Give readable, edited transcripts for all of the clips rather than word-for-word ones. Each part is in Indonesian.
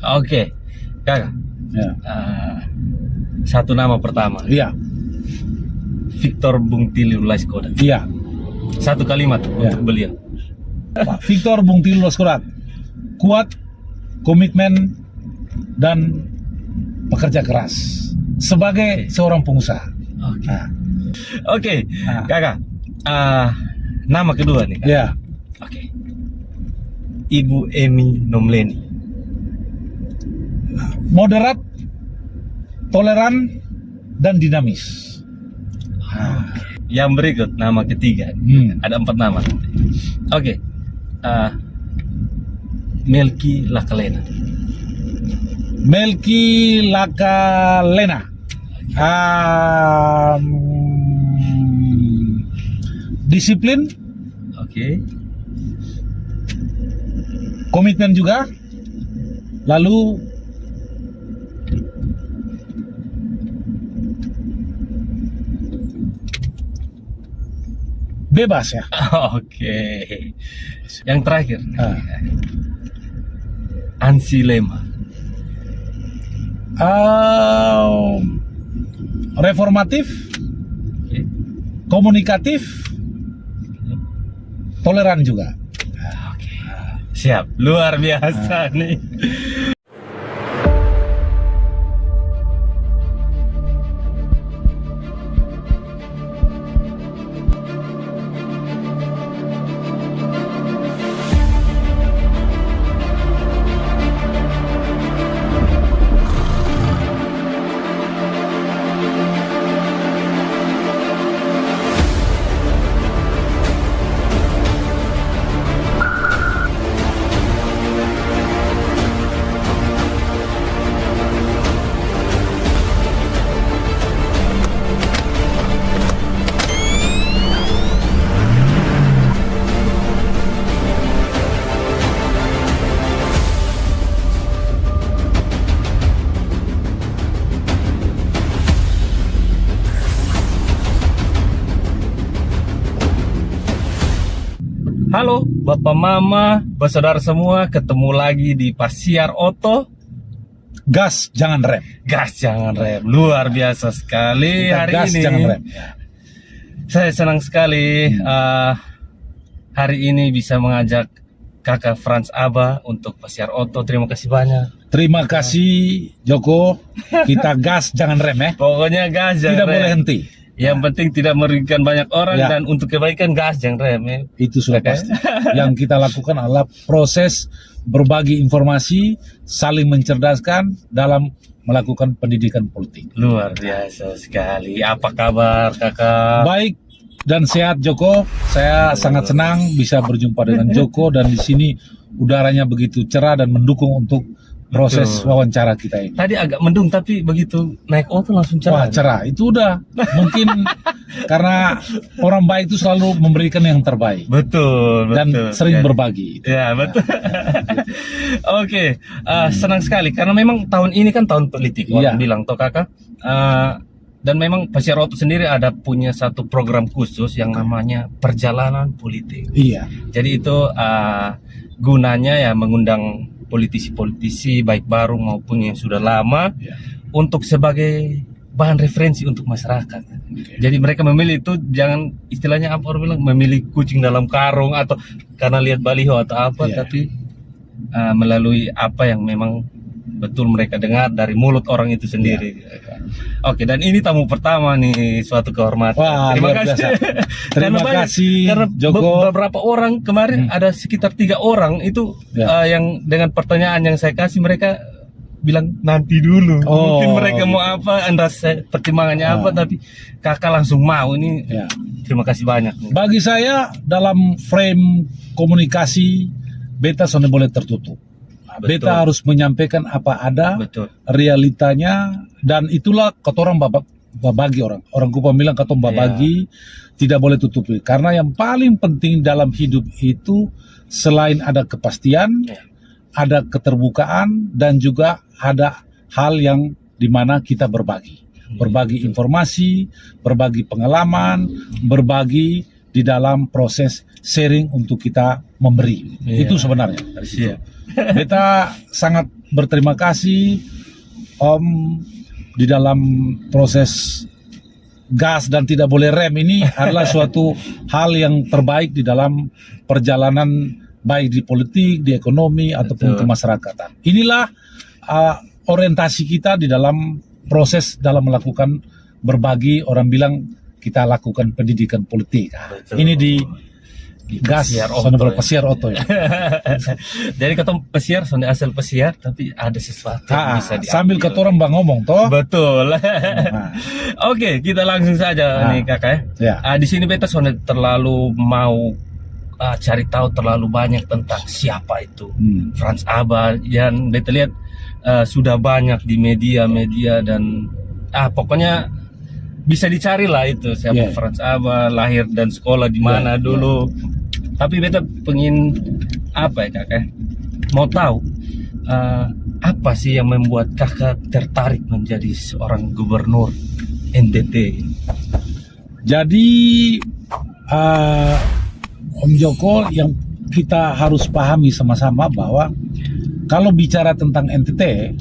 Oke, kakak. Ya. Satu nama pertama, Iya. Victor Bung Tilu Laiskodat. Iya. Satu kalimat Ya. untuk beliau. Pak Victor Bung Tilu Laiskodat, kuat, komitmen, dan pekerja keras sebagai seorang pengusaha. Oke, Nah, Oke, Ah. kakak. Nama kedua nih, Kak. ya. Oke. Ibu Emi Nomleni. Moderat, toleran, dan dinamis. Nah, Yang berikut nama ketiga. Ada 4 nama. Oke. Melki Lakalena. Melki Lakalena. Disiplin, Oke. komitmen juga. Lalu bebas ya. Oke. Yang terakhir. Ah. Ansi Lema. Reformatif, Oke. komunikatif, toleran juga. Oke. Siap. Luar biasa nih. Halo Bapak Mama, bersaudara semua, ketemu lagi di Pasiar Oto. Gas jangan rem. Gas jangan rem. Luar biasa sekali Kita hari gas ini. jangan rem. Saya senang sekali hari ini bisa mengajak Kakak Franz Aba untuk Pasiar Oto. Terima kasih banyak. Terima kasih Joko. Kita gas jangan rem ya. Pokoknya gas jangan Tidak rem. boleh henti. Yang penting tidak merugikan banyak orang Ya. dan untuk kebaikan gas jangan rem. Ya. Itu sudah Oke. pasti. Yang kita lakukan adalah proses berbagi informasi, saling mencerdaskan dalam melakukan pendidikan politik. Luar biasa sekali. Apa kabar Kakak? Baik dan sehat Joko. Saya sangat senang bisa berjumpa dengan Joko dan di sini udaranya begitu cerah dan mendukung untuk proses Betul. wawancara kita ini. Tadi agak mendung tapi begitu naik auto langsung cerah. Wah cerah, itu udah mungkin karena orang baik itu selalu memberikan yang terbaik Betul, dan betul. sering Ya. berbagi. Ya, betul. Oke, senang sekali karena memang tahun ini kan tahun politik. Iya. Orang bilang toh Kakak. Dan memang Pasiar Oto sendiri ada punya satu program khusus yang namanya perjalanan politik. Iya, Jadi itu gunanya ya mengundang politisi-politisi baik baru maupun yang sudah lama iya. untuk sebagai bahan referensi untuk masyarakat. Jadi mereka memilih itu jangan istilahnya apa orang bilang memilih kucing dalam karung atau karena lihat baliho atau apa, Iya. tapi melalui apa yang memang betul mereka dengar dari mulut orang itu sendiri. Oke, dan ini tamu pertama nih, suatu kehormatan. Wah, Terima luar kasih. biasa. Terima Karena kasih, karena Joko. beberapa orang kemarin ada sekitar 3 orang itu Ya. yang dengan pertanyaan yang saya kasih mereka bilang nanti dulu. Oh, Mungkin mereka mau gitu. apa, pertimbangannya apa, tapi kakak langsung mau ini. Ya. Terima kasih banyak. nih. Bagi saya dalam frame komunikasi beta sudah boleh tertutup. Nah, Betul. beta harus menyampaikan apa ada Betul. realitanya dan itulah kata orang babagi orang kupa bilang kata babagi tidak boleh tutupi karena yang paling penting dalam hidup itu selain ada kepastian, Ya. ada keterbukaan dan juga ada hal yang dimana kita berbagi informasi, berbagi pengalaman, berbagi di dalam proses sharing untuk kita memberi. Iya. Itu sebenarnya. Siap. Beta sangat berterima kasih Om di dalam proses gas dan tidak boleh rem ini adalah suatu hal yang terbaik di dalam perjalanan baik di politik, di ekonomi ataupun kemasyarakatan. Inilah orientasi kita di dalam proses dalam melakukan berbagi, orang bilang kita lakukan pendidikan politik. Ini di gas Sonda Pesiar Oto ya. Jadi ketemu pesiar, Sonda asal pesiar, tapi ada sesuatu yang bisa diambil. Sambil ketorong bang ngomong toh. Betul. Oke, kita langsung saja nih kakak. Ya. Di sini beta Sonda terlalu mau cari tahu terlalu banyak tentang siapa itu Franz Abba, dan beta lihat sudah banyak di media dan pokoknya bisa dicari lah itu siapa Franz Abba, lahir dan sekolah di mana dulu. Tapi beta pengen apa ya kakak? Mau tahu apa sih yang membuat kakak tertarik menjadi seorang gubernur NTT? Jadi Om Joko, yang kita harus pahami sama-sama bahwa kalau bicara tentang NTT,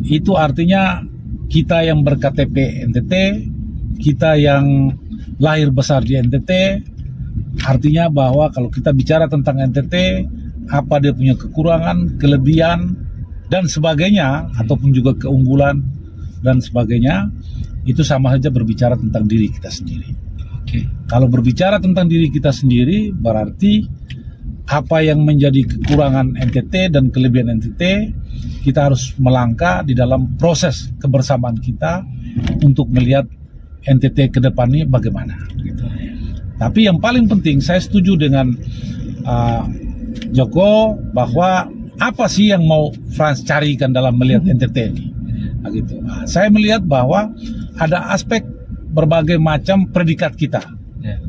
itu artinya kita yang ber-KTP NTT, kita yang lahir besar di NTT, artinya bahwa kalau kita bicara tentang NTT, apa dia punya kekurangan, kelebihan, dan sebagainya, ataupun juga keunggulan dan sebagainya, itu sama saja berbicara tentang diri kita sendiri. Kalau berbicara tentang diri kita sendiri, berarti apa yang menjadi kekurangan NTT dan kelebihan NTT, kita harus melangkah di dalam proses kebersamaan kita untuk melihat NTT ke depan ini bagaimana. Tapi yang paling penting, saya setuju dengan Joko bahwa apa sih yang mau Franz carikan dalam melihat NTT ini. Saya melihat bahwa ada aspek berbagai macam predikat kita.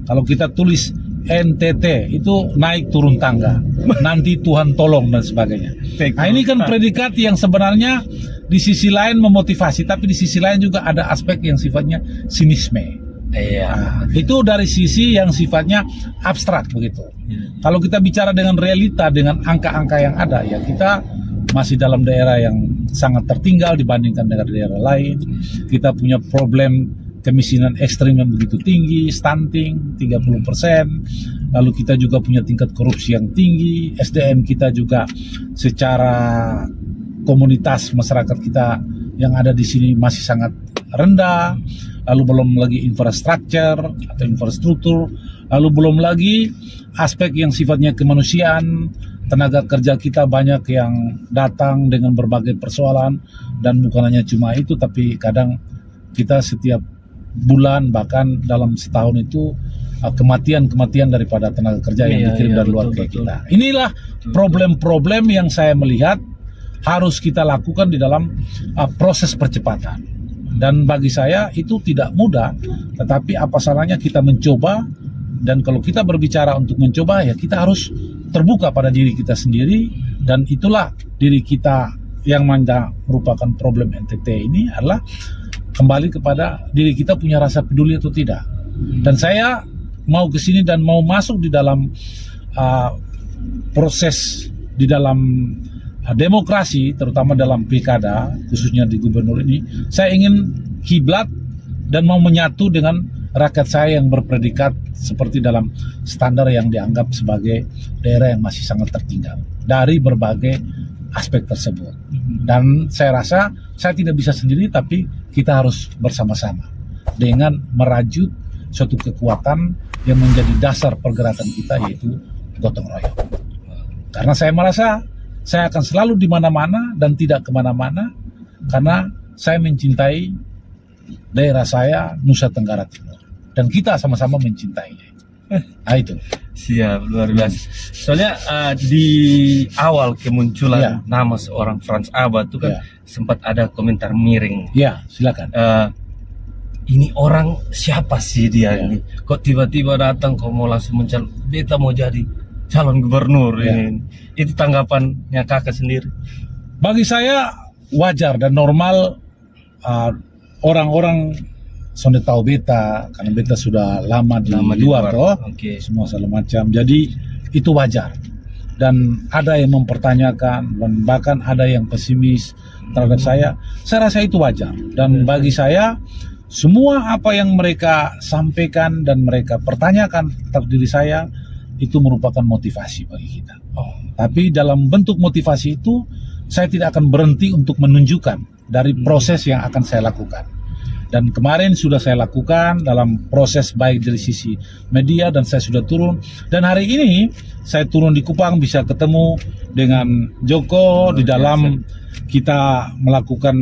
Kalau kita tulis NTT itu naik turun tangga, nanti Tuhan tolong dan sebagainya. Nah ini kan predikat yang sebenarnya di sisi lain memotivasi, tapi di sisi lain juga ada aspek yang sifatnya sinisme. Itu dari sisi yang sifatnya abstrak begitu. Kalau kita bicara dengan realita, dengan angka-angka yang ada, ya kita masih dalam daerah yang sangat tertinggal dibandingkan dengan daerah lain. Kita punya problem kemiskinan ekstrim yang begitu tinggi, stunting 30%, lalu kita juga punya tingkat korupsi yang tinggi, SDM kita juga secara komunitas masyarakat kita yang ada di sini masih sangat rendah, lalu belum lagi infrastruktur, lalu belum lagi aspek yang sifatnya kemanusiaan, tenaga kerja kita banyak yang datang dengan berbagai persoalan, dan bukan hanya cuma itu, tapi kadang kita setiap bulan bahkan dalam setahun itu kematian daripada tenaga kerja yang dikirim dari luar ke kita. Inilah problem-problem yang saya melihat harus kita lakukan di dalam proses percepatan. Dan bagi saya itu tidak mudah, tetapi apa salahnya kita mencoba. Dan kalau kita berbicara untuk mencoba, ya kita harus terbuka pada diri kita sendiri, dan itulah diri kita yang merupakan problem NTT ini adalah kembali kepada diri kita punya rasa peduli atau tidak. Dan saya mau ke sini dan mau masuk di dalam proses di dalam demokrasi, terutama dalam pilkada, khususnya di gubernur ini. Saya ingin kiblat dan mau menyatu dengan rakyat saya yang berpredikat seperti dalam standar yang dianggap sebagai daerah yang masih sangat tertinggal dari berbagai aspek tersebut. Dan saya rasa saya tidak bisa sendiri, tapi kita harus bersama-sama dengan merajut suatu kekuatan yang menjadi dasar pergerakan kita, yaitu gotong royong. Karena saya merasa saya akan selalu di mana-mana dan tidak kemana-mana, karena saya mencintai daerah saya, Nusa Tenggara Timur, dan kita sama-sama mencintainya. Nah itu. Siap, luar biasa. Soalnya di awal kemunculan nama seorang Franz Abba itu kan sempat ada komentar miring. Ya, silakan. Ini orang siapa sih dia ini? Kok tiba-tiba datang, kok mau langsung muncul, beta mau jadi calon gubernur ini. Itu tanggapannya kakak sendiri? Bagi saya wajar dan normal. Orang-orang Sonda tahu beta, karena beta sudah lama di luar toh, semua segala macam. Jadi itu wajar. dan ada yang mempertanyakan dan bahkan ada yang pesimis terhadap saya rasa itu wajar. Dan bagi saya semua apa yang mereka sampaikan dan mereka pertanyakan terhadap diri saya itu merupakan motivasi bagi kita. Tapi dalam bentuk motivasi itu saya tidak akan berhenti untuk menunjukkan dari proses yang akan saya lakukan. Dan kemarin sudah saya lakukan dalam proses baik dari sisi media dan saya sudah turun. Dan hari ini saya turun di Kupang bisa ketemu dengan Joko di dalam kita melakukan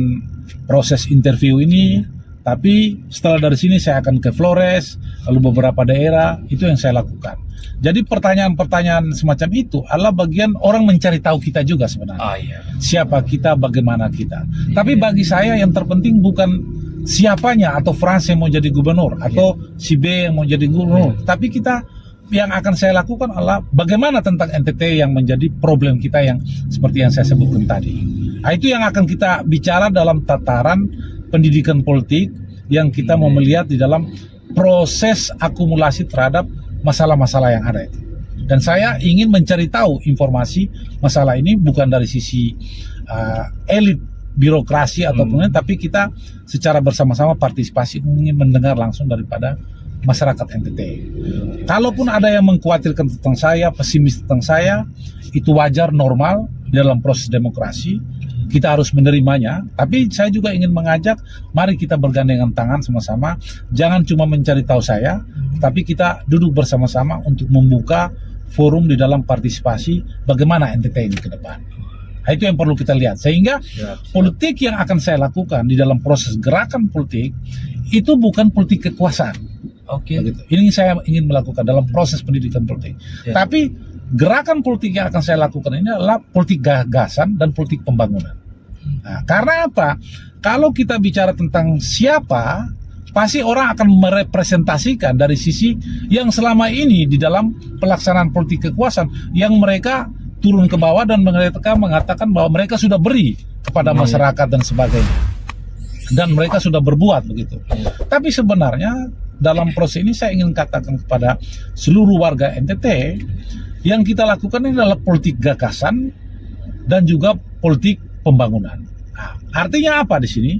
proses interview ini. Tapi setelah dari sini saya akan ke Flores, lalu beberapa daerah, itu yang saya lakukan. Jadi pertanyaan-pertanyaan semacam itu adalah bagian orang mencari tahu kita juga sebenarnya. Siapa kita, bagaimana kita. Tapi bagi saya yang terpenting bukan siapanya atau Frans yang mau jadi gubernur atau si B yang mau jadi gubernur. Tapi kita yang akan saya lakukan adalah bagaimana tentang NTT yang menjadi problem kita yang seperti yang saya sebutkan tadi. Nah, itu yang akan kita bicara dalam tataran pendidikan politik yang kita mau melihat di dalam proses akumulasi terhadap masalah-masalah yang ada itu. Dan saya ingin mencari tahu informasi masalah ini bukan dari sisi elit birokrasi ataupun tapi kita secara bersama-sama partisipasi ingin mendengar langsung daripada masyarakat NTT. Kalaupun ada yang mengkhawatirkan tentang saya, pesimis tentang saya, itu wajar, normal dalam proses demokrasi. Kita harus menerimanya, tapi saya juga ingin mengajak, mari kita bergandengan tangan sama-sama, jangan cuma mencari tahu saya, tapi kita duduk bersama-sama untuk membuka forum di dalam partisipasi bagaimana NTT ini ke depan. Nah, itu yang perlu kita lihat, sehingga politik yang akan saya lakukan di dalam proses gerakan politik, itu bukan politik kekuasaan. Begitu. Ini saya ingin melakukan dalam proses pendidikan politik. Tapi gerakan politik yang akan saya lakukan ini adalah politik gagasan dan politik pembangunan. Nah, karena apa? Kalau kita bicara tentang siapa, pasti orang akan merepresentasikan dari sisi yang selama ini di dalam pelaksanaan politik kekuasaan yang mereka turun ke bawah dan mereka mengatakan bahwa mereka sudah beri kepada masyarakat dan sebagainya. Dan mereka sudah berbuat begitu. Tapi sebenarnya dalam proses ini saya ingin katakan kepada seluruh warga NTT, yang kita lakukan ini adalah politik gagasan dan juga politik pembangunan. Nah, artinya apa di sini?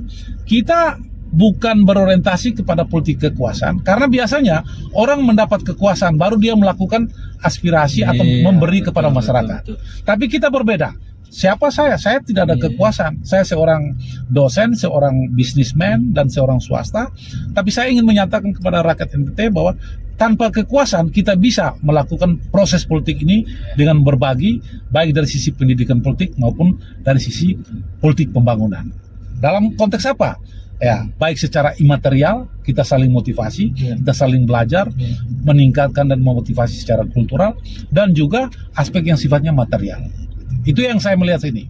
Kita bukan berorientasi kepada politik kekuasaan, karena biasanya orang mendapat kekuasaan baru dia melakukan aspirasi atau memberi kepada masyarakat. Tapi kita berbeda. Siapa saya? Saya tidak ada kekuasaan. Saya seorang dosen, seorang bisnismen, dan seorang swasta. Tapi saya ingin menyatakan kepada rakyat NTT bahwa tanpa kekuasaan kita bisa melakukan proses politik ini dengan berbagi, baik dari sisi pendidikan politik maupun dari sisi politik pembangunan. Dalam konteks apa? Ya, baik secara imaterial, kita saling motivasi, kita saling belajar, meningkatkan dan memotivasi secara kultural, dan juga aspek yang sifatnya material. Itu yang saya melihat ini.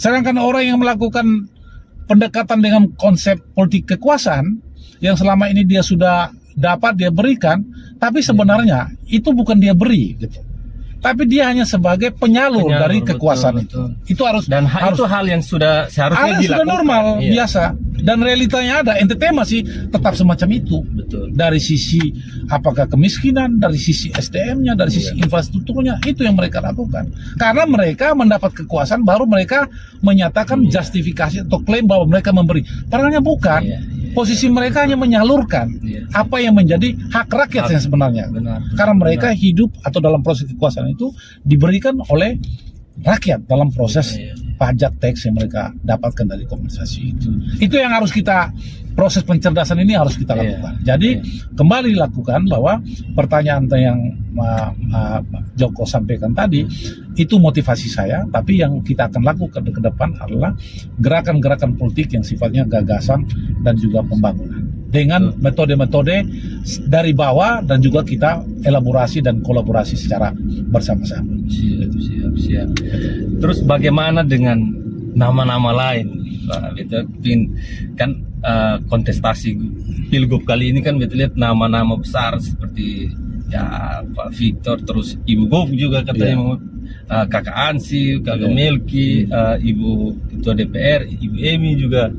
Sedangkan orang yang melakukan pendekatan dengan konsep politik kekuasaan, yang selama ini dia sudah dapat, dia berikan, tapi sebenarnya itu bukan dia beri, gitu. Tapi dia hanya sebagai penyalur dari kekuasaan itu. Itu harus, dan itu hal yang sudah seharusnya dilakukan. Sudah normal, biasa. Dan realitanya ada, NTT masih tetap semacam itu. Dari sisi apakah kemiskinan, dari sisi SDM-nya, dari sisi infrastrukturnya, itu yang mereka lakukan. Karena mereka mendapat kekuasaan, baru mereka menyatakan justifikasi atau klaim bahwa mereka memberi. Padahal bukan. Posisi mereka hanya menyalurkan apa yang menjadi hak rakyat yang sebenarnya. Karena mereka hidup atau dalam proses kekuasaan itu diberikan oleh rakyat dalam proses pajak teks yang mereka dapatkan dari kompensasi itu. Itu yang harus kita, proses pencerdasan ini harus kita lakukan. Jadi kembali lakukan bahwa pertanyaan yang Joko sampaikan tadi itu motivasi saya, tapi yang kita akan lakukan ke depan adalah gerakan-gerakan politik yang sifatnya gagasan dan juga pembangunan dengan metode-metode dari bawah, dan juga kita elaborasi dan kolaborasi secara bersama-sama. Siap. Terus bagaimana dengan nama-nama lain, Pak? Kan kontestasi Pilgub kali ini kan kita lihat nama-nama besar seperti Pak Victor, terus Ibu Gop juga katanya, Kakak Ansi, Kakak Melki, Ibu Ketua DPR, Ibu Emi juga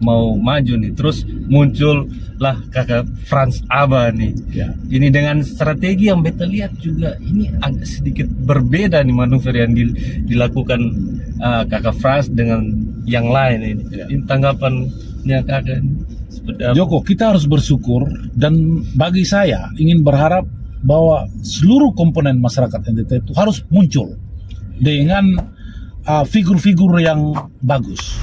mau maju nih, terus muncullah kakak Franz Abba nih. Ya. Ini dengan strategi yang beta lihat juga ini agak sedikit berbeda nih manuver yang dilakukan kakak Franz dengan yang lain ini. Ya. Ini tanggapannya kakak seperti apa? Joko, kita harus bersyukur, dan bagi saya ingin berharap bahwa seluruh komponen masyarakat NTT itu harus muncul dengan figur-figur yang bagus.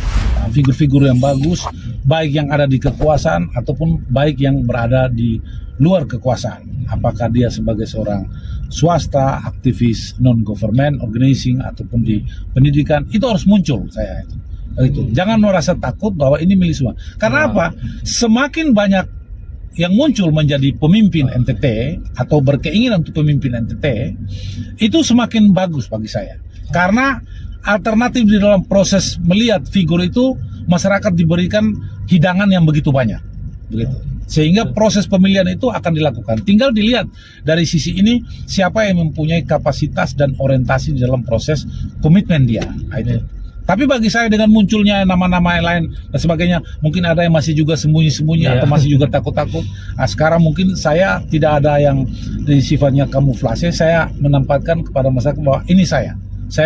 Figur-figur yang bagus, baik yang ada di kekuasaan ataupun baik yang berada di luar kekuasaan. Apakah dia sebagai seorang swasta, aktivis non-government organizing, ataupun di pendidikan, itu harus muncul saya itu. Jangan merasa takut bahwa ini milik semua. Karena apa? Semakin banyak yang muncul menjadi pemimpin NTT atau berkeinginan untuk pemimpin NTT, itu semakin bagus bagi saya. Karena alternatif di dalam proses melihat figur itu, masyarakat diberikan hidangan yang begitu banyak, begitu. Sehingga proses pemilihan itu akan dilakukan. Tinggal dilihat dari sisi ini siapa yang mempunyai kapasitas dan orientasi di dalam proses komitmen dia. Nah, itu. Tapi bagi saya dengan munculnya nama-nama lain dan sebagainya, mungkin ada yang masih juga sembunyi-sembunyi atau masih juga takut-takut. Nah, sekarang mungkin saya tidak ada yang sifatnya kamuflase, saya menempatkan kepada masyarakat bahwa ini saya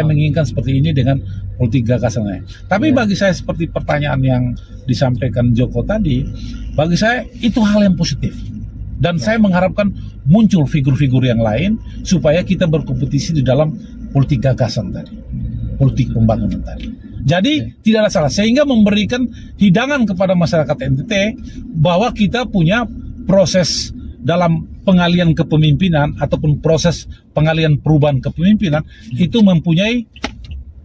menginginkan seperti ini dengan politik gagasannya. Tapi bagi saya seperti pertanyaan yang disampaikan Joko tadi, bagi saya itu hal yang positif. Dan saya mengharapkan muncul figur-figur yang lain supaya kita berkompetisi di dalam politik gagasan tadi, politik pembangunan tadi. Jadi tidak ada salah, sehingga memberikan hidangan kepada masyarakat NTT bahwa kita punya proses dalam pengalian kepemimpinan ataupun proses pengalian perubahan kepemimpinan itu mempunyai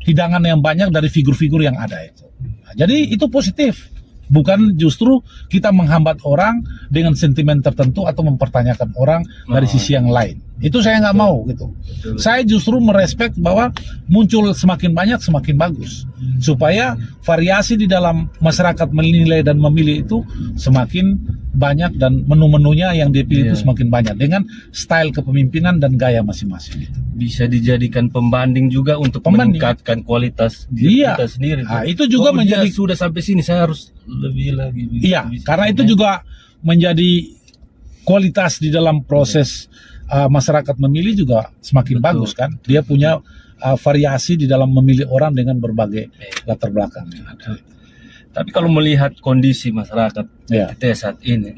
hidangan yang banyak dari figur-figur yang ada itu. Nah, jadi itu positif, bukan justru kita menghambat orang dengan sentimen tertentu atau mempertanyakan orang dari sisi yang lain. Itu saya nggak mau gitu. Saya justru merespek bahwa muncul semakin banyak semakin bagus, supaya variasi di dalam masyarakat menilai dan memilih itu semakin banyak dan menu-menunya yang dipilih itu semakin banyak dengan style kepemimpinan dan gaya masing-masing. Gitu. Bisa dijadikan pembanding juga untuk meningkatkan kualitas diri kita sendiri. Nah, itu juga menjadi sudah sampai sini saya harus lebih lagi. Iya, karena itu juga menjadi kualitas di dalam proses masyarakat memilih juga semakin bagus kan. Dia punya variasi di dalam memilih orang dengan berbagai latar belakang yang ada. Tapi kalau melihat kondisi masyarakat NTT saat ini,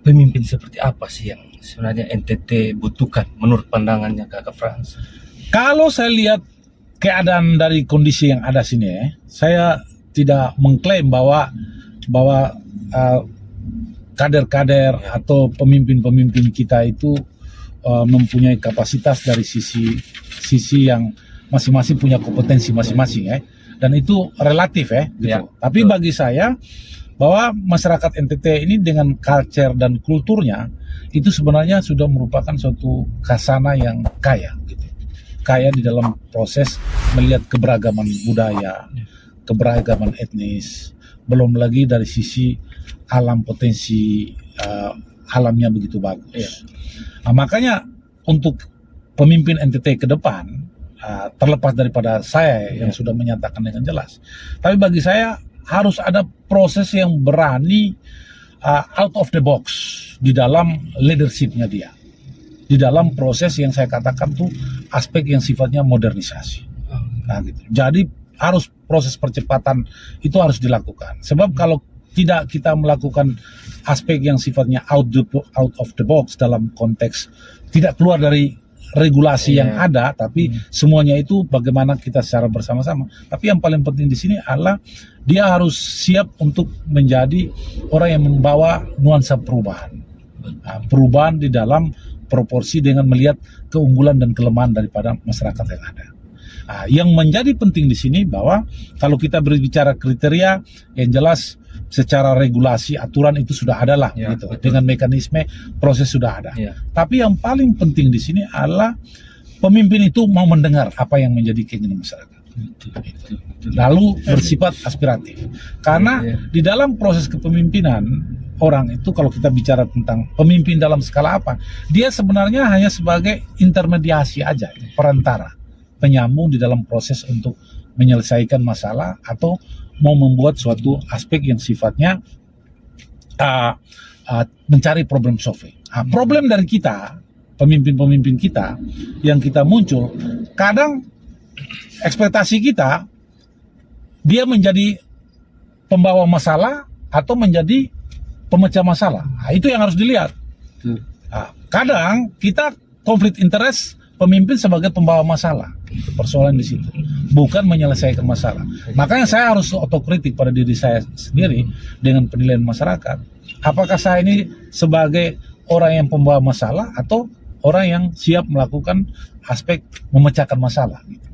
pemimpin seperti apa sih yang sebenarnya NTT butuhkan menurut pandangannya Kakak Franz? Kalau saya lihat keadaan dari kondisi yang ada sini, saya tidak mengklaim bahwa kader-kader atau pemimpin-pemimpin kita itu mempunyai kapasitas dari sisi yang masing-masing punya kompetensi masing-masing dan itu relatif gitu. Tapi bagi saya bahwa masyarakat NTT ini dengan culture dan kulturnya itu sebenarnya sudah merupakan suatu khasana yang kaya gitu. Kaya di dalam proses melihat keberagaman budaya, keberagaman etnis, belum lagi dari sisi alam potensi alamnya begitu bagus. Nah, makanya untuk pemimpin NTT ke depan, terlepas daripada saya yang sudah menyatakan dengan jelas, tapi bagi saya harus ada proses yang berani out of the box di dalam leadershipnya dia, di dalam proses yang saya katakan tuh aspek yang sifatnya modernisasi. Nah, gitu. Jadi harus proses percepatan itu harus dilakukan. Sebab kalau tidak kita melakukan aspek yang sifatnya out of the box dalam konteks tidak keluar dari regulasi yang ada, tapi semuanya itu bagaimana kita secara bersama-sama. Tapi yang paling penting di sini adalah dia harus siap untuk menjadi orang yang membawa nuansa perubahan. Perubahan di dalam proporsi dengan melihat keunggulan dan kelemahan daripada masyarakat yang ada. Yang menjadi penting di sini bahwa kalau kita berbicara kriteria yang jelas secara regulasi aturan itu sudah ada lah gitu. Dengan mekanisme proses sudah ada. Tapi yang paling penting di sini adalah pemimpin itu mau mendengar apa yang menjadi keinginan masyarakat. Lalu bersifat aspiratif. Karena di dalam proses kepemimpinan orang itu kalau kita bicara tentang pemimpin dalam skala apa, dia sebenarnya hanya sebagai intermediasi aja, perantara, penyambung di dalam proses untuk menyelesaikan masalah atau mau membuat suatu aspek yang sifatnya mencari problem solving. Problem dari kita, pemimpin-pemimpin kita yang kita muncul, kadang ekspektasi kita dia menjadi pembawa masalah atau menjadi pemecah masalah. Itu yang harus dilihat. Kadang kita konflik interest pemimpin sebagai pembawa masalah. Persoalan di situ, bukan menyelesaikan masalah. Makanya saya harus otokritik pada diri saya sendiri dengan penilaian masyarakat. Apakah saya ini sebagai orang yang pembawa masalah atau orang yang siap melakukan aspek memecahkan masalah gitu,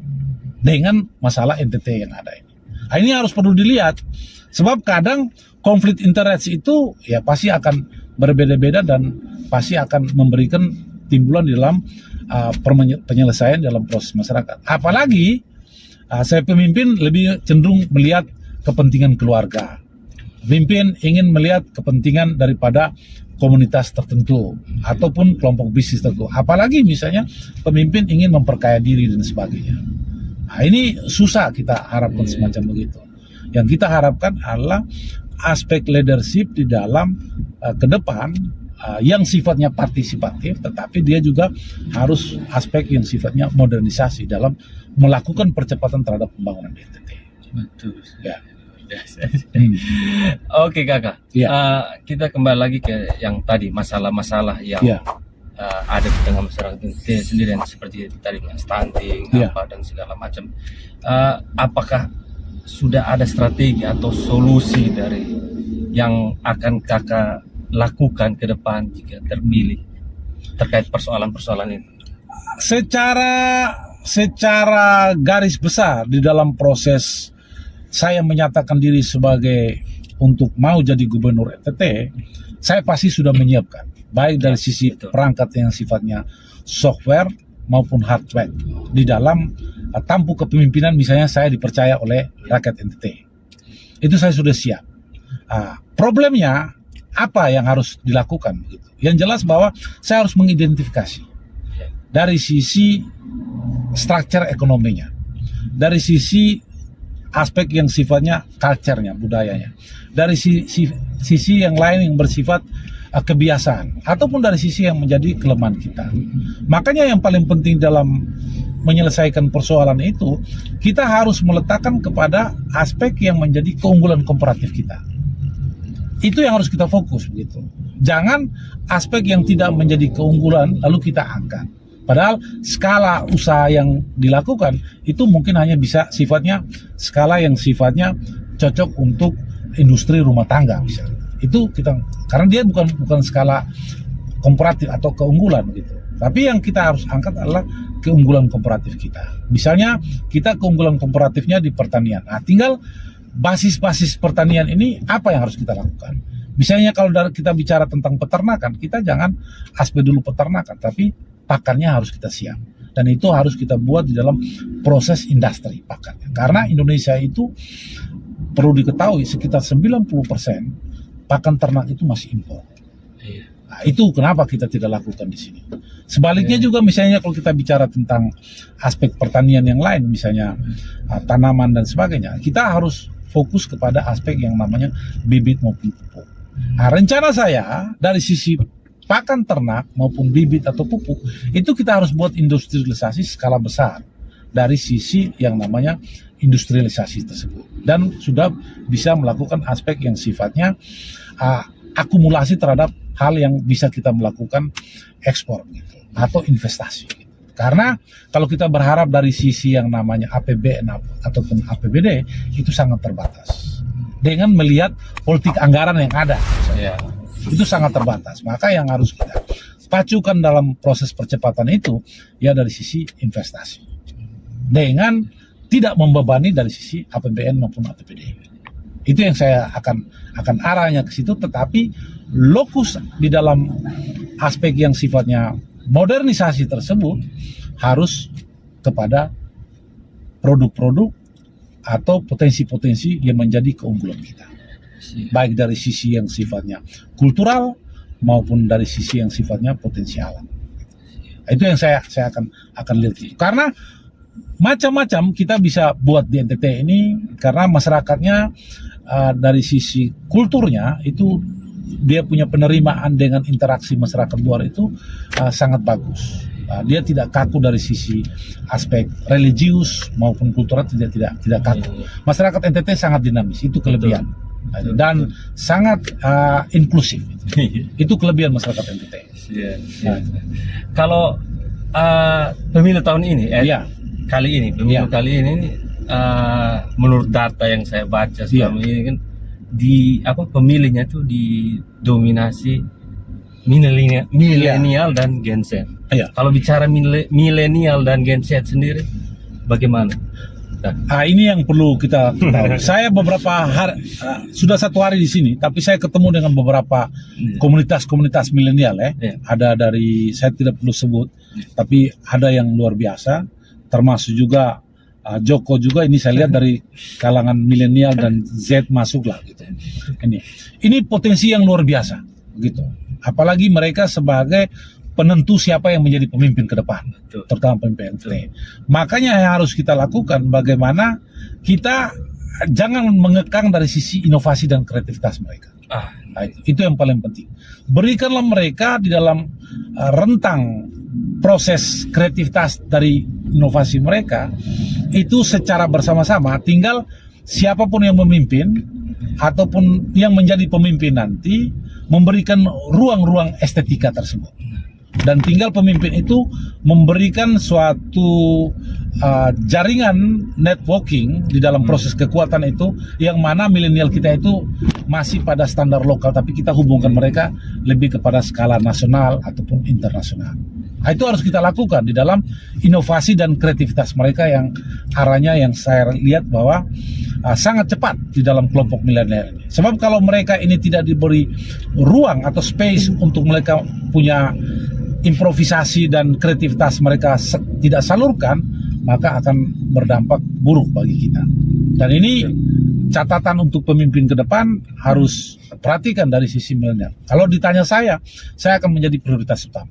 dengan masalah NTT yang ada ini. Ini harus perlu dilihat, sebab kadang konflik interest itu ya pasti akan berbeda-beda dan pasti akan memberikan timbulan di dalam penyelesaian dalam proses masyarakat. Apalagi saya pemimpin lebih cenderung melihat kepentingan keluarga. Pemimpin ingin melihat kepentingan daripada komunitas tertentu ataupun kelompok bisnis tertentu. Apalagi misalnya pemimpin ingin memperkaya diri dan sebagainya. Ini susah kita harapkan semacam begitu. Yang kita harapkan adalah aspek leadership di dalam ke depan yang sifatnya partisipatif, tetapi dia juga harus aspek yang sifatnya modernisasi dalam melakukan percepatan terhadap pembangunan NTT. Betul. Ya. Oke kakak, kita kembali lagi ke yang tadi masalah-masalah yang ada di tengah masyarakat NTT sendiri, yang seperti tadi stunting apa dan segala macam. Apakah sudah ada strategi atau solusi dari yang akan kakak lakukan ke depan jika terpilih terkait persoalan-persoalan ini? Secara garis besar di dalam proses saya menyatakan diri sebagai untuk mau jadi gubernur NTT, saya pasti sudah menyiapkan baik dari sisi perangkat yang sifatnya software maupun hardware di dalam tampuk kepemimpinan. Misalnya saya dipercaya oleh rakyat NTT, itu saya sudah siap. Problemnya apa yang harus dilakukan gitu. Yang jelas bahwa saya harus mengidentifikasi dari sisi struktur ekonominya, dari sisi aspek yang sifatnya culture-nya, budayanya, dari sisi yang lain yang bersifat kebiasaan, ataupun dari sisi yang menjadi kelemahan kita. Makanya yang paling penting dalam menyelesaikan persoalan itu, kita harus meletakkan kepada aspek yang menjadi keunggulan komparatif kita. Itu yang harus kita fokus begitu. Jangan aspek yang tidak menjadi keunggulan lalu kita angkat. Padahal skala usaha yang dilakukan itu mungkin hanya bisa sifatnya skala yang sifatnya cocok untuk industri rumah tangga misalnya. Itu kita, karena dia bukan skala komparatif atau keunggulan gitu. Tapi yang kita harus angkat adalah keunggulan komparatif kita. Misalnya kita keunggulan komparatifnya di pertanian. Tinggal basis-basis pertanian ini apa yang harus kita lakukan. Misalnya kalau kita bicara tentang peternakan, kita jangan aspek dulu peternakan, tapi pakannya harus kita siap. Dan itu harus kita buat di dalam proses industri pakannya. Karena Indonesia itu perlu diketahui sekitar 90% pakan ternak itu masih impor. Itu kenapa kita tidak lakukan di sini. Sebaliknya juga misalnya kalau kita bicara tentang aspek pertanian yang lain, misalnya tanaman dan sebagainya, kita harus fokus kepada aspek yang namanya bibit maupun pupuk. Rencana saya dari sisi pakan ternak maupun bibit atau pupuk itu kita harus buat industrialisasi skala besar dari sisi yang namanya industrialisasi tersebut, dan sudah bisa melakukan aspek yang sifatnya akumulasi terhadap hal yang bisa kita melakukan ekspor gitu, atau investasi gitu. Karena kalau kita berharap dari sisi yang namanya APBN ataupun APBD itu sangat terbatas dengan melihat politik anggaran yang ada itu sangat terbatas. Maka yang harus kita pacukan dalam proses percepatan itu ya dari sisi investasi dengan tidak membebani dari sisi APBN maupun APBD. Itu yang saya akan arahnya ke situ, tetapi lokus di dalam aspek yang sifatnya modernisasi tersebut harus kepada produk-produk atau potensi-potensi yang menjadi keunggulan kita, baik dari sisi yang sifatnya kultural maupun dari sisi yang sifatnya potensial. Itu yang saya akan lihat itu. Karena macam-macam kita bisa buat di NTT ini karena masyarakatnya dari sisi kulturnya itu dia punya penerimaan dengan interaksi masyarakat luar itu sangat bagus. Dia tidak kaku dari sisi aspek religius maupun kultural, tidak kaku. Masyarakat NTT sangat dinamis, itu kelebihan. Dan sangat inklusif. Itu kelebihan masyarakat NTT. Kalau pemilu tahun ini, kali ini pemilu kali ini, menurut data yang saya baca selama ini kan pemilihnya tuh didominasi milenial dan Gen Z. Kalau bicara milenial dan Gen Z sendiri, bagaimana? Ini yang perlu kita tahu. Saya beberapa hari, sudah 1 hari di sini, tapi saya ketemu dengan beberapa komunitas milenial Ada dari, saya tidak perlu sebut, tapi ada yang luar biasa, termasuk juga Joko juga. Ini saya lihat dari kalangan milenial dan Z masuk lah gitu. Ini potensi yang luar biasa, gitu. Apalagi mereka sebagai penentu siapa yang menjadi pemimpin ke depan, terutama pemimpin NTT. Makanya yang harus kita lakukan bagaimana kita jangan mengekang dari sisi inovasi dan kreativitas mereka. Itu yang paling penting. Berikanlah mereka di dalam rentang proses kreativitas dari inovasi mereka itu secara bersama-sama. Tinggal siapapun yang memimpin ataupun yang menjadi pemimpin nanti memberikan ruang-ruang estetika tersebut. Dan tinggal pemimpin itu memberikan suatu jaringan networking di dalam proses kekuatan itu, yang mana milenial kita itu masih pada standar lokal, tapi kita hubungkan mereka lebih kepada skala nasional ataupun internasional. Itu harus kita lakukan di dalam inovasi dan kreativitas mereka yang arahnya yang saya lihat bahwa sangat cepat di dalam kelompok milenial ini. Sebab kalau mereka ini tidak diberi ruang atau space untuk mereka punya improvisasi dan kreativitas mereka tidak salurkan, maka akan berdampak buruk bagi kita. Dan ini catatan untuk pemimpin ke depan harus perhatikan dari sisi milenial. Kalau ditanya saya akan menjadi prioritas utama.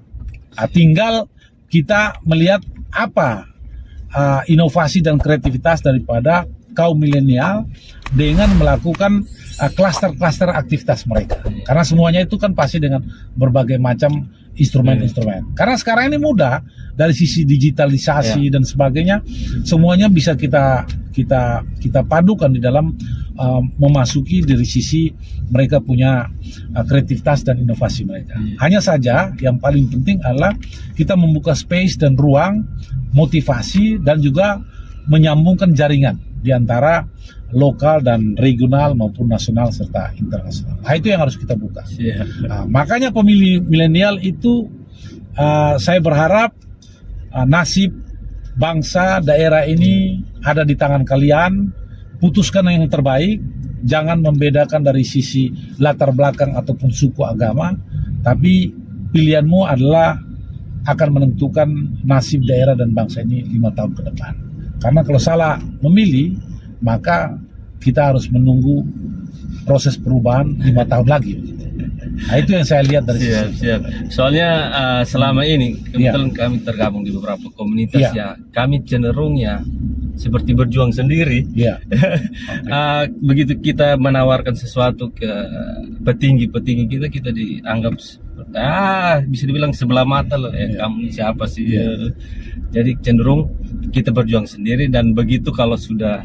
Tinggal kita melihat apa inovasi dan kreativitas daripada kaum milenial dengan melakukan klaster-klaster aktivitas mereka. Karena semuanya itu kan pasti dengan berbagai macam instrumen-instrumen. Karena sekarang ini mudah dari sisi digitalisasi dan sebagainya, semuanya bisa kita padukan di dalam memasuki dari sisi mereka punya kreativitas dan inovasi mereka. Hanya saja yang paling penting adalah kita membuka space dan ruang motivasi dan juga menyambungkan jaringan di antara lokal dan regional maupun nasional serta internasional. Itu yang harus kita buka. Makanya pemilih milenial itu saya berharap nasib bangsa daerah ini ada di tangan kalian. Putuskan yang terbaik, jangan membedakan dari sisi latar belakang ataupun suku agama, tapi pilihanmu adalah akan menentukan nasib daerah dan bangsa ini 5 tahun ke depan. Karena kalau salah memilih, maka kita harus menunggu proses perubahan 5 tahun lagi. Itu yang saya lihat dari siap. Soalnya selama ini kebetulan kami tergabung di beberapa komunitas kami cenderungnya seperti berjuang sendiri. Begitu kita menawarkan sesuatu ke petinggi-petinggi kita dianggap bisa dibilang sebelah mata loh. Kamu siapa sih? Jadi cenderung kita berjuang sendiri, dan begitu kalau sudah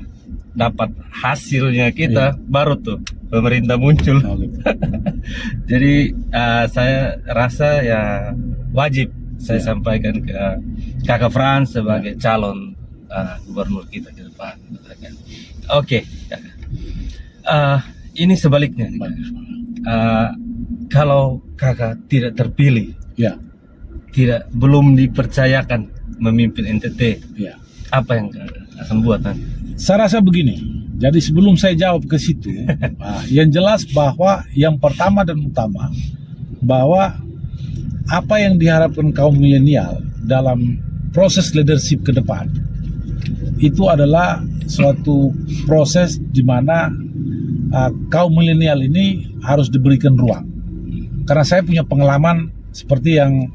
dapat hasilnya kita baru tuh pemerintah muncul. Jadi saya rasa ya wajib saya sampaikan ke Kakak Frans sebagai calon gubernur kita ke depan. Oke. Ini sebaliknya. Kalau Kakak tidak terpilih, belum dipercayakan memimpin NTT, apa yang akan buat nanti? Saya rasa begini. Jadi sebelum saya jawab ke situ, yang jelas bahwa yang pertama dan utama bahwa apa yang diharapkan kaum milenial dalam proses leadership ke depan itu adalah suatu proses di mana kaum milenial ini harus diberikan ruang. Karena saya punya pengalaman seperti yang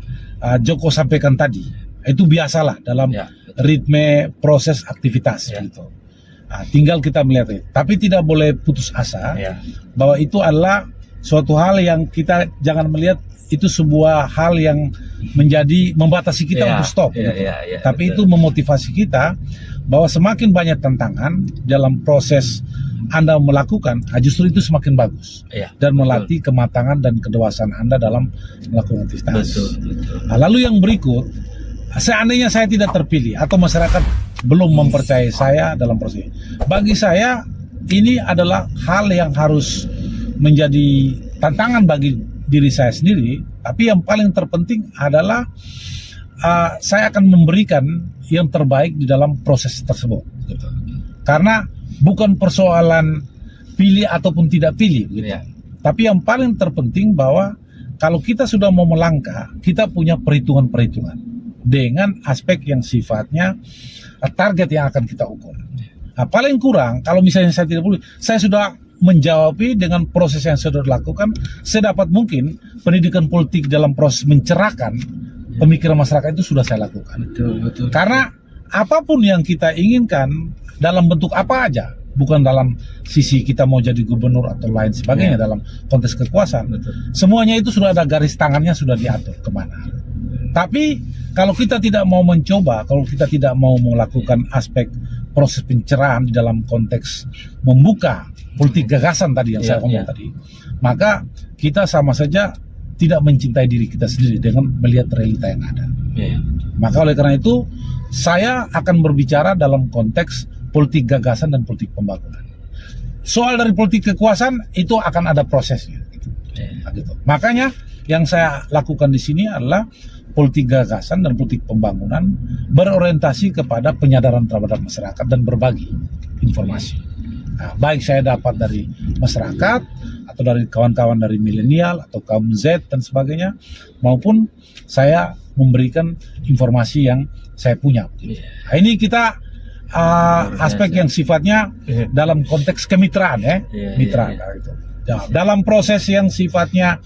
Joko sampaikan tadi, itu biasalah dalam ritme proses aktivitas gitu. Nah, tinggal kita melihat itu. Tapi tidak boleh putus asa bahwa itu adalah suatu hal yang kita jangan melihat itu sebuah hal yang menjadi membatasi kita untuk stop. Tapi itu memotivasi kita bahwa semakin banyak tantangan dalam proses Anda melakukan, justru itu semakin bagus dan melatih kematangan dan kedewasaan Anda dalam melakukan aktivitas. Nah, lalu yang berikut, seandainya saya tidak terpilih atau masyarakat belum mempercayai saya dalam proses ini, bagi saya ini adalah hal yang harus menjadi tantangan bagi diri saya sendiri. Tapi yang paling terpenting adalah saya akan memberikan yang terbaik di dalam proses tersebut gitu. Karena bukan persoalan pilih ataupun tidak pilih gitu. Tapi yang paling terpenting bahwa kalau kita sudah mau melangkah, kita punya perhitungan-perhitungan dengan aspek yang sifatnya target yang akan kita ukur. Nah, paling kurang kalau misalnya saya tidak boleh, saya sudah menjawabi dengan proses yang sudah dilakukan sedapat mungkin. Pendidikan politik dalam proses mencerahkan pemikiran masyarakat itu sudah saya lakukan. Betul. Karena apapun yang kita inginkan dalam bentuk apa aja, bukan dalam sisi kita mau jadi gubernur atau lain sebagainya dalam konteks kekuasaan. Semuanya itu sudah ada garis tangannya, sudah diatur kemana. Tapi kalau kita tidak mau mencoba, kalau kita tidak mau melakukan aspek proses pencerahan di dalam konteks membuka politik gagasan tadi yang saya ngomong tadi, maka kita sama saja tidak mencintai diri kita sendiri dengan melihat realita yang ada. Maka oleh karena itu saya akan berbicara dalam konteks politik gagasan dan politik pembangunan. Soal dari politik kekuasaan itu akan ada prosesnya. Gitu. Makanya yang saya lakukan di sini adalah politik gagasan dan politik pembangunan berorientasi kepada penyadaran terhadap masyarakat dan berbagi informasi. Nah, baik saya dapat dari masyarakat atau dari kawan-kawan dari milenial atau kaum Z dan sebagainya, maupun saya memberikan informasi yang saya punya. Nah, ini kita aspek yang sifatnya dalam konteks kemitraan mitra. Gitu. Ya, dalam proses yang sifatnya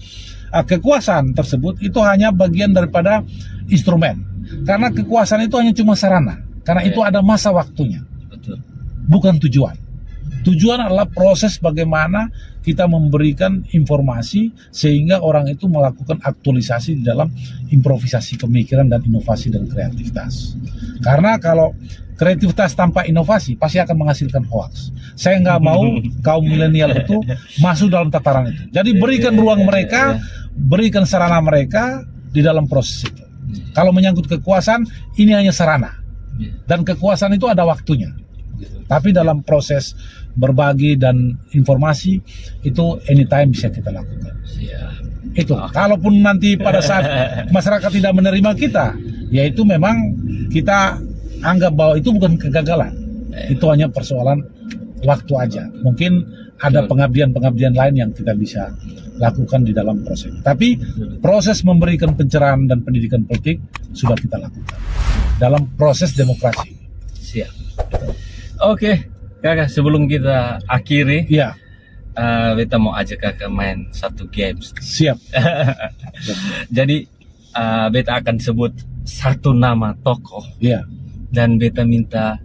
kekuasaan tersebut itu hanya bagian daripada instrumen, karena kekuasaan itu hanya cuma sarana, karena itu ada masa waktunya, bukan tujuan. Tujuan adalah proses bagaimana kita memberikan informasi sehingga orang itu melakukan aktualisasi di dalam improvisasi pemikiran dan inovasi dan kreativitas. Karena kalau kreativitas tanpa inovasi pasti akan menghasilkan hoax. Saya nggak mau kaum milenial itu masuk dalam tataran itu. Jadi berikan ruang mereka, berikan sarana mereka di dalam proses itu. Kalau menyangkut kekuasaan, ini hanya sarana. Dan kekuasaan itu ada waktunya. Tapi dalam proses berbagi dan informasi itu anytime bisa kita lakukan. Itu. Kalaupun nanti pada saat masyarakat tidak menerima kita, ya itu memang kita anggap bahwa itu bukan kegagalan. Itu hanya persoalan waktu aja. Mungkin ada pengabdian-pengabdian lain yang kita bisa lakukan di dalam proses. Tapi proses memberikan pencerahan dan pendidikan politik sudah kita lakukan dalam proses demokrasi. Siap. Oke, kakak, sebelum kita akhiri, beta mau ajak kakak main satu games. Siap. Jadi beta akan sebut satu nama tokoh, dan beta minta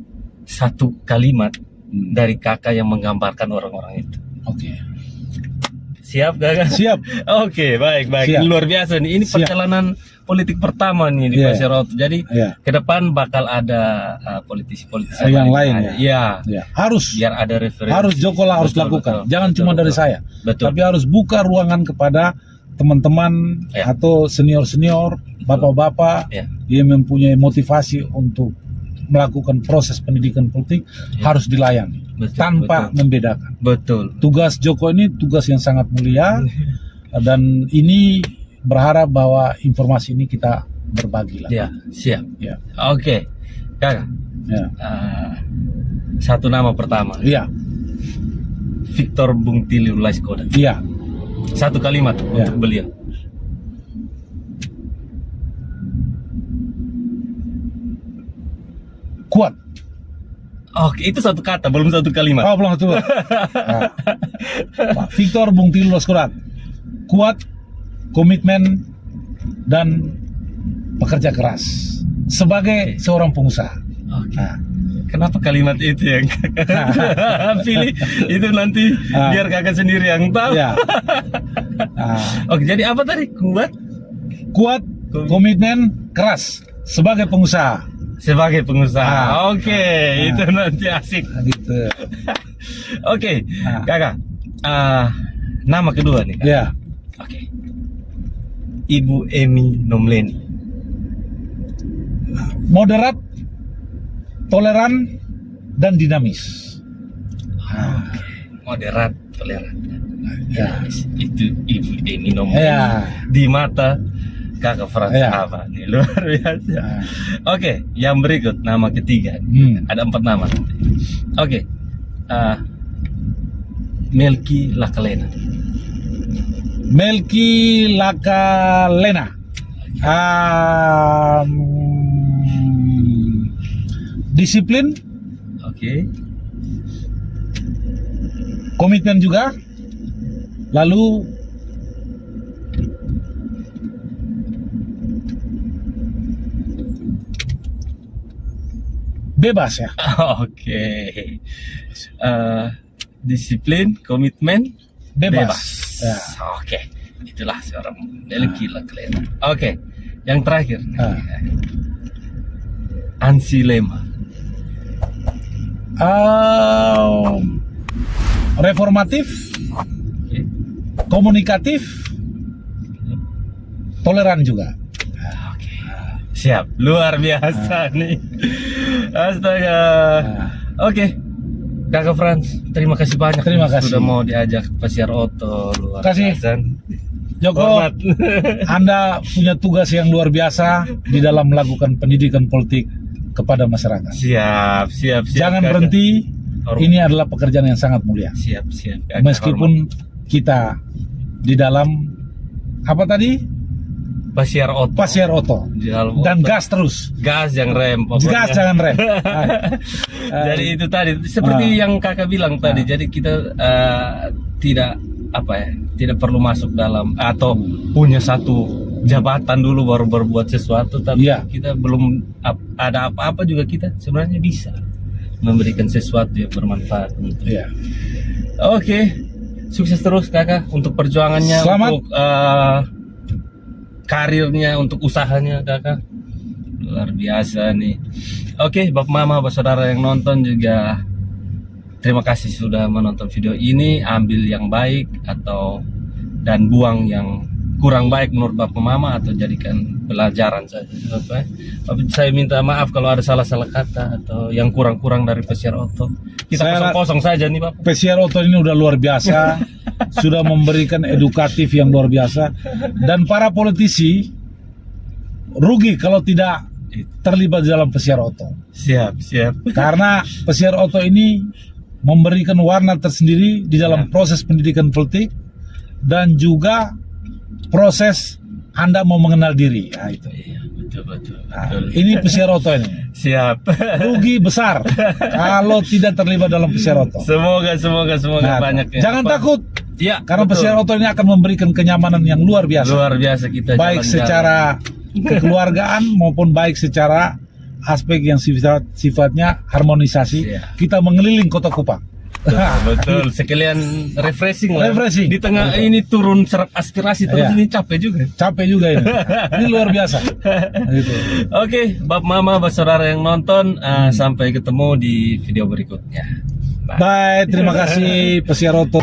satu kalimat dari kakak yang menggambarkan orang-orang itu. Oke. Siap kakak? Siap. Oke, baik. Siap. Luar biasa nih. Ini perjalanan politik pertama nih di Pasir Roto. Jadi ke depan bakal ada politisi-politisi yang lain. Harus biar ada referensi. Harus Jokola harus lakukan. Jangan cuma dari saya. Tapi harus buka ruangan kepada teman-teman atau senior-senior, bapak-bapak yang mempunyai motivasi untuk melakukan proses pendidikan politik harus dilayani tanpa membedakan. Tugas Joko ini tugas yang sangat mulia dan ini berharap bahwa informasi ini kita berbagi lah. Siap. Oke, kakak. Satu nama pertama. Victor Bung Tili Laiskodat. Satu kalimat untuk beliau. Kuat. Oke, itu satu kata, belum satu kalimat. Oh, belum satu. Victor Bung Tili Laiskodat. Kuat, komitmen, dan pekerja keras sebagai seorang pengusaha. Oke. Nah, Kenapa kalimat itu yang kakak pilih? Itu nanti biar kakak sendiri yang tahu. ya. Nah, Oke, jadi apa tadi? Kuat kuat, komitmen, keras sebagai pengusaha. sebagai pengusaha. Oke, Nah. itu nanti asik. Nah, gitu. Oke, Nah. kakak. Nama kedua nih. Kak. Ya. Oke. Ibu Emi Nomleni. Moderat, toleran, dan dinamis. Moderat, toleran. Ya. Itu Ibu Emi Nomleni. Ya. Di mata kakak Frans Ya. apa nih, luar biasa. Ya. Oke, yang berikut nama ketiga. Ada 4 nama. Oke, Melki Lakalena. Melki Lakalena. Disiplin, Oke, komitmen juga. Lalu bebas ya. oke. Disiplin, komitmen, Bebas. Ya. Oke, itulah seorang Melki Lakalena. Oke, yang terakhir. Ansi Lema. Reformatif, Oke. komunikatif, toleran juga. Oke. Siap, luar biasa nih. Astaga. Oke. Kakak Frans, terima kasih banyak. Terima kasih. Sudah mau diajak Pasiar Oto, luar Kasih. biasa. Joko, Hormat. Anda punya tugas yang luar biasa di dalam melakukan pendidikan politik kepada masyarakat. Siap, siap, siap. Jangan Kakak. berhenti. Hormat. Ini adalah pekerjaan yang sangat mulia. Siap, siap. Kakak, Meskipun kita di dalam apa tadi? Pasiar Oto. Pasiar Oto. Di dalam Dan oto. gas terus. Gas yang rem. pokoknya. Gas jangan rem. Jadi itu tadi seperti yang kakak bilang tadi. Jadi kita tidak apa ya, tidak perlu masuk dalam atau punya satu jabatan dulu baru berbuat sesuatu. Tapi Iya. kita belum ada apa-apa juga kita sebenarnya bisa memberikan sesuatu yang bermanfaat. Iya. Oke, sukses terus kakak untuk perjuangannya, Selamat. untuk karirnya, untuk usahanya kakak. Luar biasa nih. Oke, Bapak Mama, Bapak Saudara yang nonton juga terima kasih sudah menonton video ini. Ambil yang baik atau dan buang yang kurang baik menurut Bapak Mama atau jadikan pelajaran saja. Bapak, saya minta maaf kalau ada salah-salah kata atau yang kurang-kurang dari Pasiar Oto. Kita Saya- kosong-kosong saja nih Bapak. Pasiar Oto ini udah luar biasa, sudah memberikan edukatif yang luar biasa, dan para politisi rugi kalau tidak terlibat di dalam Pasiar Oto, Siap, siap. karena Pasiar Oto ini memberikan warna tersendiri di dalam Ya. proses pendidikan politik dan juga proses Anda mau mengenal diri. Nah, itu. Iya, betul, betul, Nah, betul. ini Pasiar Oto ini Siap. rugi besar kalau tidak terlibat dalam Pasiar Oto. Semoga Nah, banyak ya. jangan takut, Ya, karena betul. Pasiar Oto ini akan memberikan kenyamanan yang luar biasa, Luar biasa kita baik jalan-jalan. secara kekeluargaan maupun baik secara aspek yang sifatnya harmonisasi. Iya. Kita mengeliling Kota Kupang. Betul, sekalian refreshing lah. Refreshing. Di tengah Betul. ini turun serap aspirasi terus Iya. ini capek juga. Capek juga ini. Ini luar biasa. Gitu. Oke, Bapak Mama, Bapak Saudara yang nonton, sampai ketemu di video berikutnya. Bye. Bye, terima kasih Pasiar Oto.